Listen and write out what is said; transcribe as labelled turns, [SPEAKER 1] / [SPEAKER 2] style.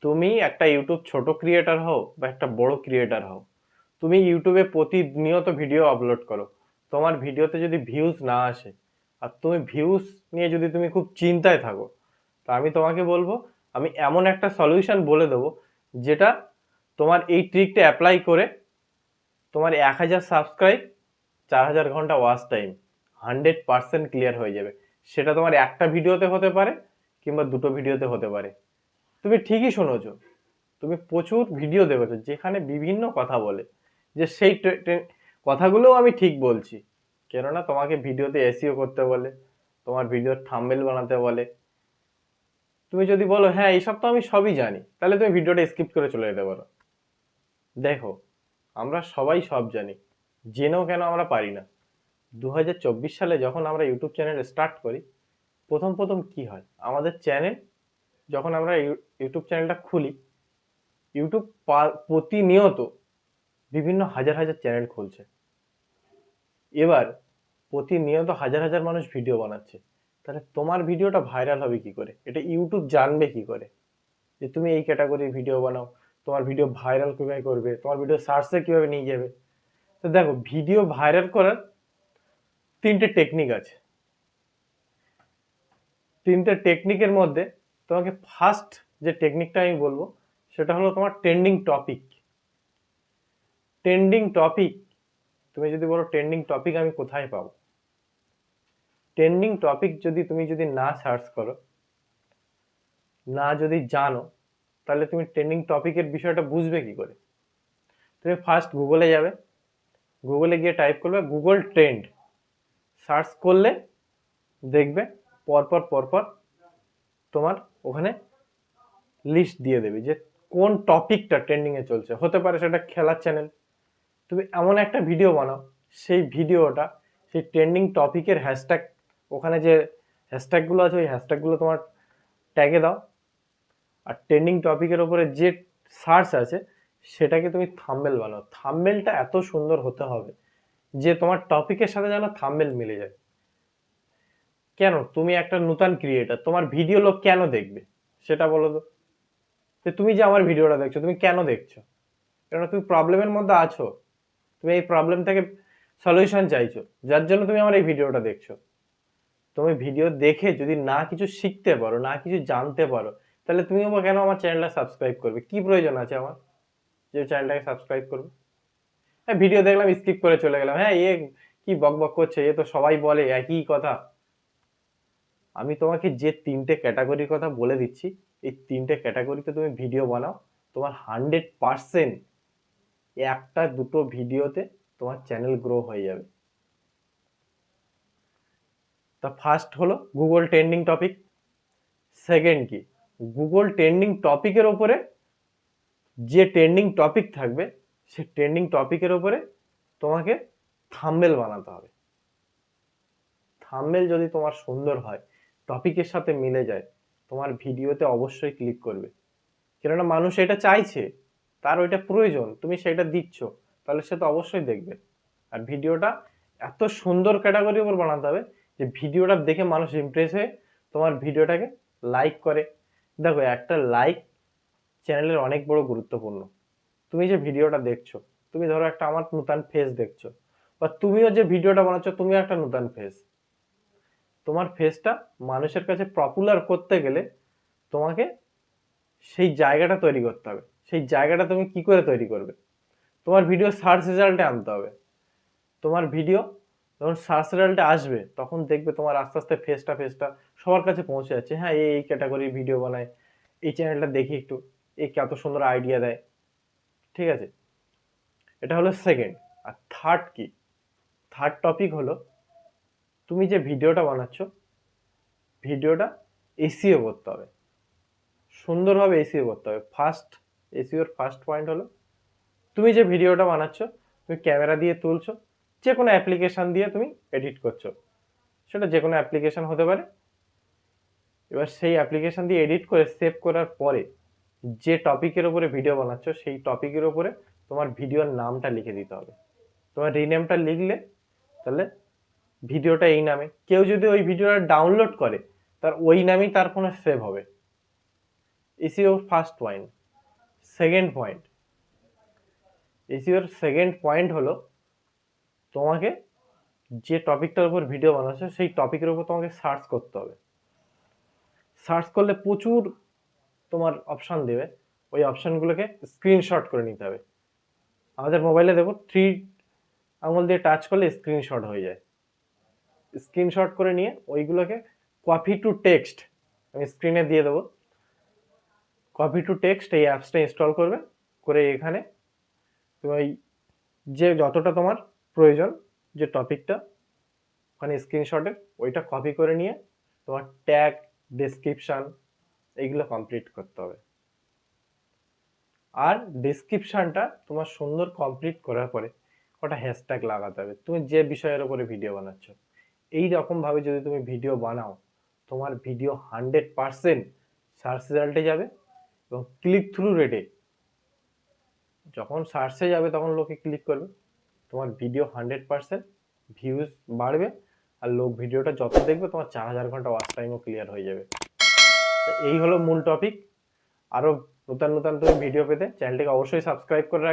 [SPEAKER 1] তুমি একটা ইউটিউব ছোট ক্রিয়েটার হও বা একটা বড় ক্রিয়েটার হও, তুমি ইউটিউবে প্রতিনিয়ত ভিডিও আপলোড করো, তোমার ভিডিওতে যদি ভিউজ না আসে আর তুমি ভিউজ নিয়ে যদি তুমি খুব চিন্তায় থাকো, তো আমি তোমাকে বলবো, আমি এমন একটা সলিউশন বলে দেবো যেটা তোমার এই ট্রিকটা অ্যাপ্লাই করে তোমার 1000 সাবস্ক্রাইব, 4000 ঘন্টা ওয়াচ টাইম 100% ক্লিয়ার হয়ে যাবে। সেটা তোমার একটা ভিডিওতে হতে পারে কিংবা দুটো ভিডিওতে হতে পারে। তুমি ঠিকই শুনেছো, তুমি প্রচুর ভিডিও দেখেছো যেখানে বিভিন্ন কথা বলে, যে সেই কথাগুলোও আমি ঠিক বলছি। কেননা তোমাকে ভিডিওতে এসইও করতে বলে, তোমার ভিডিওর থাম্বনেল বানাতে বলে। তুমি যদি বলো হ্যাঁ এইসব তো আমি সবই জানি, তাহলে তুমি ভিডিওটা স্কিপ করে চলে যেতে পারো। দেখো, আমরা সবাই সব জানি, জেনেও কেন আমরা পারি না। 2024 সালে যখন আমরা ইউটিউব চ্যানেল স্টার্ট করি, প্রথম প্রথম কি হয়, আমাদের চ্যানেল যখন আমরা ইউটিউব চ্যানেলটা খুলি, ইউটিউব প্রতিনিয়ত বিভিন্ন হাজার হাজার চ্যানেল খুলছে। এবার প্রতিনিয়ত হাজার হাজার মানুষ ভিডিও বানাচ্ছে, তাহলে তোমার ভিডিওটা ভাইরাল হবে কি করে? এটা ইউটিউব জানবে কি করে যে তুমি এই ক্যাটাগরির ভিডিও বানাও? তোমার ভিডিও ভাইরাল কিভাবে করবে? তোমার ভিডিও সার্চে কিভাবে নিয়ে যাবে? তো দেখো, ভিডিও ভাইরাল করার তিনটে টেকনিক আছে। তিনটে টেকনিকের মধ্যে তোমাকে ফার্স্ট যে টেকনিকটা আমি বলবো সেটা হলো তোমার ট্রেন্ডিং টপিক। ট্রেন্ডিং টপিক, তুমি যদি বলো ট্রেন্ডিং টপিক আমি কোথায় পাবো, ট্রেন্ডিং টপিক যদি তুমি না সার্চ করো, না যদি জানো, তাহলে তুমি ট্রেন্ডিং টপিকের বিষয়টা বুঝবে কি করে? তুমি ফার্স্ট গুগলে যাবে, গুগলে গিয়ে টাইপ করবে গুগল ট্রেন্ড, সার্চ করলে দেখবে পরপর পরপর তোমার ওখানে লিস্ট দিয়ে দেবে যে কোন টপিকটা ট্রেন্ডিং এ চলছে। হতে পারে সেটা খেলার চ্যানেল, তুমি এমন একটা ভিডিও বানাও, সেই ভিডিওটা সেই ট্রেন্ডিং টপিকের হ্যাশট্যাগ, ওখানে যে হ্যাশট্যাগুলো আছে ওই হ্যাশট্যাগুলো তোমার ট্যাগে দাও, আর ট্রেন্ডিং টপিকের ওপরে যে সার্চ আছে সেটাকে তুমি থাম্বনেল বানাও। থাম্বনেলটা এত সুন্দর হতে হবে যে তোমার টপিকের সাথে যেন থাম্বনেল মিলে যায়। কেন? তুমি একটা নতুন ক্রিয়েটার, তোমার ভিডিও লোক কেন দেখবে সেটা বলো তো। যে তুমি যে আমার ভিডিওটা দেখছো, তুমি কেন দেখছো? কেন? তুমি প্রবলেমের মধ্যে আছো, তুমি এই প্রবলেম থেকে সলিউশন চাইছো, যার জন্য তুমি আমার এই ভিডিওটা দেখছো। তুমি ভিডিও দেখে যদি না কিছু শিখতে পারো, না কিছু জানতে পারো, তাহলে তুমিও বা কেন আমার চ্যানেলটা সাবস্ক্রাইব করবে? কি প্রয়োজন আছে আমার যে চ্যানেলটাকে সাবস্ক্রাইব করবে? হ্যাঁ, ভিডিও দেখলাম, স্কিপ করে চলে গেলাম, হ্যাঁ এ কি বক বক করছে, এ তো সবাই বলে একই কথা। আমি তোমাকে যে তিনটে ক্যাটাগরির কথা বলে দিচ্ছি, এই তিনটে ক্যাটাগরিতে তুমি ভিডিও বানাও, তোমার 100% একটা দুটো ভিডিওতে তোমার চ্যানেল গ্রো হয়ে যাবে। তা ফার্স্ট হলো গুগল ট্রেন্ডিং টপিক। সেকেন্ড কি, গুগল ট্রেন্ডিং টপিকের ওপরে যে ট্রেন্ডিং টপিক থাকবে, সে ট্রেন্ডিং টপিকের ওপরে তোমাকে থাম্বনেল বানাতে হবে। থাম্বনেল যদি তোমার সুন্দর হয়, টপিকের সাথে মিলে যায়, তোমার ভিডিওতে অবশ্যই ক্লিক করবে। কেননা মানুষ এটা চাইছে, তার ওইটা প্রয়োজন, তুমি সেটা দিচ্ছ, তাহলে সে তো অবশ্যই দেখবে। আর ভিডিওটা এত সুন্দর ক্যাটাগরির উপর বানাতে হবে যে ভিডিওটা দেখে মানুষ ইমপ্রেস হয়ে তোমার ভিডিওটাকে লাইক করে। দেখো, একটা লাইক চ্যানেলের অনেক বড় গুরুত্বপূর্ণ। তুমি যে ভিডিওটা দেখছো, তুমি ধরো একটা আমার নতুন ফেস দেখছো, বা তুমিও যে ভিডিওটা বানাচ্ছ তুমিও একটা নতুন ফেস। তোমার ফেসটা মানুষের কাছে পপুলার করতে গেলে তোমাকে সেই জায়গাটা তৈরি করতে হবে। সেই জায়গাটা তুমি কি করে তৈরি করবে? তোমার ভিডিও সার্চ রেজাল্টে আনতে হবে। তোমার ভিডিও যখন সার্চ রেজাল্টে আসবে, তখন দেখবে তোমার আস্তে আস্তে ফেসটা ফেসটা সবার কাছে পৌঁছে যাচ্ছে। হ্যাঁ, এই ক্যাটাগরির ভিডিও বানায়, এই চ্যানেলটা দেখি একটু, এই কত সুন্দর আইডিয়া দেয়। ঠিক আছে, এটা হলো সেকেন্ড। আর থার্ড কি, থার্ড টপিক হলো তুমি যে ভিডিওটা বানাচ্ছ, ভিডিওটা এসইও করতে হবে, সুন্দরভাবে এসইও করতে হবে। ফার্স্ট এসইওর ফার্স্ট পয়েন্ট হলো তুমি যে ভিডিওটা বানাচ্ছ, তুমি ক্যামেরা দিয়ে তুলছো, যে কোনো অ্যাপ্লিকেশন দিয়ে তুমি এডিট করছো, সেটা যে কোনো অ্যাপ্লিকেশন হতে পারে। এবার সেই অ্যাপ্লিকেশন দিয়ে এডিট করে সেভ করার পরে যে টপিকের উপরে ভিডিও বানাচ্ছ, সেই টপিকের উপরে তোমার ভিডিওর নামটা লিখে দিতে হবে। তোমার রিনেমটা লিখলে তাহলে ভিডিওটা এই নামে, কেউ যদি ওই ভিডিওটা ডাউনলোড করে তার ওই নামেই তার ফোনে সেভ হবে। SEO first point. Second point, এসইওর সেকেন্ড পয়েন্ট হলো তোমাকে যে টপিকটার উপর ভিডিও বানাচ্ছো সেই টপিকের উপর তোমাকে সার্চ করতে হবে। সার্চ করলে প্রচুর তোমার অপশন দেবে, ওই অপশনগুলোকে স্ক্রিনশট করে নিতে হবে। আমাদের মোবাইলে দেখো 3 আঙুল দিয়ে টাচ করলে স্ক্রিনশট হয়ে যায়। স্ক্রিনশট করে নিয়ে ওইগুলোকে কপি টু টেক্সট আমি স্ক্রিনে দিয়ে দেবো। কপি টু টেক্সট এই অ্যাপসটা ইনস্টল করবে, করে এখানে তুমি ওই যে যতটা তোমার প্রয়োজন যে টপিকটা ওখানে স্ক্রিনশটের ওইটা কপি করে নিয়ে তোমার ট্যাগ, ডেসক্রিপশন এইগুলো কমপ্লিট করতে হবে। আর ডেসক্রিপশনটা তোমার সুন্দর কমপ্লিট করার পরে ওটা হ্যাশট্যাগ লাগাতে হবে তুমি যে বিষয়ের উপরে ভিডিও বানাচ্ছ। এই রকম ভাবে যদি তুমি ভিডিও বানাও তোমার ভিডিও 100% সার্চ রেজাল্টে যাবে এবং ক্লিক থ্রু রেটে যখন সার্চে যাবে তখন লোকে ক্লিক করবে, তোমার ভিডিও 100% ভিউজ বাড়বে, আর লোক ভিডিওটা যত দেখবে তোমার 4000 ঘন্টা ওয়াচ টাইমও ক্লিয়ার হয়ে যাবে। তো এই হলো মূল টপিক। আরো নতুন নতুন তুমি ভিডিও পেতে চ্যানেলটিকে অবশ্যই সাবস্ক্রাইব করে রাখবে।